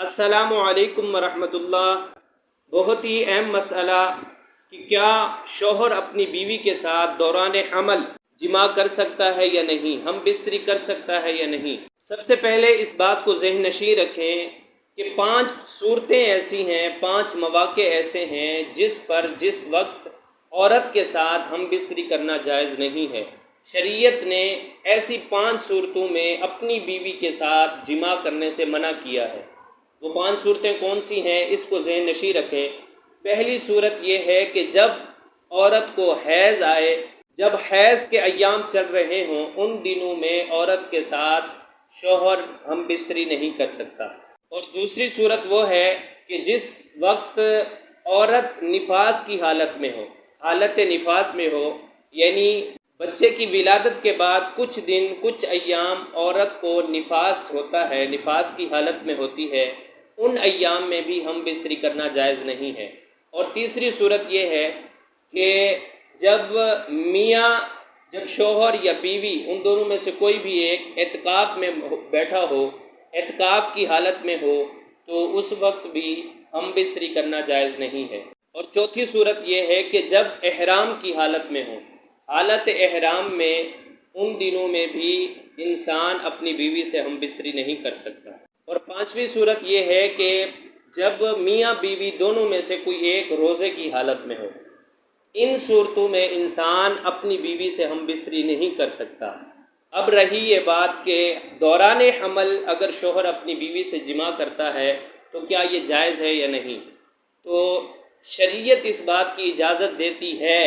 السلام علیکم ورحمۃ اللہ۔ بہت ہی اہم مسئلہ کہ کیا شوہر اپنی بیوی کے ساتھ دوران حمل جماع کر سکتا ہے یا نہیں، ہم بستری کر سکتا ہے یا نہیں۔ سب سے پہلے اس بات کو ذہن نشین رکھیں کہ 5 صورتیں ایسی ہیں، 5 مواقع ایسے ہیں جس وقت عورت کے ساتھ ہم بستری کرنا جائز نہیں ہے۔ شریعت نے ایسی 5 صورتوں میں اپنی بیوی کے ساتھ جماع کرنے سے منع کیا ہے۔ وہ 5 صورتیں کون سی ہیں، اس کو ذہن نشین رکھیں۔ پہلی صورت یہ ہے کہ جب عورت کو حیض آئے، جب حیض کے ایام چل رہے ہوں، ان دنوں میں عورت کے ساتھ شوہر ہم بستری نہیں کر سکتا۔ اور دوسری صورت وہ ہے کہ جس وقت عورت نفاس کی حالت میں ہو، حالت نفاس میں ہو، یعنی بچے کی ولادت کے بعد کچھ دن کچھ ایام عورت کو نفاس ہوتا ہے، نفاس کی حالت میں ہوتی ہے، ان ایام میں بھی ہم بستری کرنا جائز نہیں ہے۔ اور تیسری صورت یہ ہے کہ جب شوہر یا بیوی ان دونوں میں سے کوئی بھی ایک اعتکاف میں بیٹھا ہو، اعتکاف کی حالت میں ہو، تو اس وقت بھی ہم بستری کرنا جائز نہیں ہے۔ اور چوتھی صورت یہ ہے کہ جب احرام کی حالت میں ہو، حالت احرام میں ان دنوں میں بھی انسان اپنی بیوی سے ہم بستری نہیں کر سکتا۔ اور 5ویں صورت یہ ہے کہ جب میاں بیوی دونوں میں سے کوئی ایک روزے کی حالت میں ہو، ان صورتوں میں انسان اپنی بیوی سے ہم بستری نہیں کر سکتا۔ اب رہی یہ بات کہ دوران حمل اگر شوہر اپنی بیوی سے جماع کرتا ہے تو کیا یہ جائز ہے یا نہیں، تو شریعت اس بات کی اجازت دیتی ہے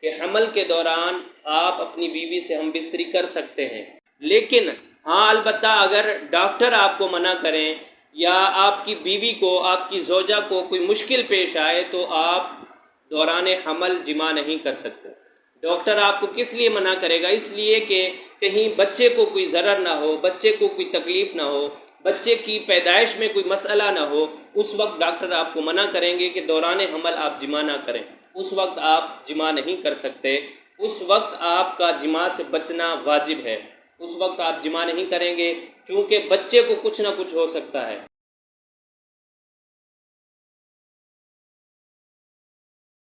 کہ حمل کے دوران آپ اپنی بیوی سے ہم بستری کر سکتے ہیں، لیکن البتہ اگر ڈاکٹر آپ کو منع کریں یا آپ کی بیوی کو، آپ کی زوجہ کو کوئی مشکل پیش آئے تو آپ دوران حمل جماع نہیں کر سکتے۔ ڈاکٹر آپ کو کس لیے منع کرے گا؟ اس لیے کہ کہیں بچے کو کوئی ضرر نہ ہو، بچے کو کوئی تکلیف نہ ہو، بچے کی پیدائش میں کوئی مسئلہ نہ ہو، اس وقت ڈاکٹر آپ کو منع کریں گے کہ دوران حمل آپ جماع نہ کریں، اس وقت آپ جماع نہیں کر سکتے، اس وقت آپ کا جماع سے بچنا واجب ہے، اس وقت آپ جماع نہیں کریں گے چونکہ بچے کو کچھ نہ کچھ ہو سکتا ہے۔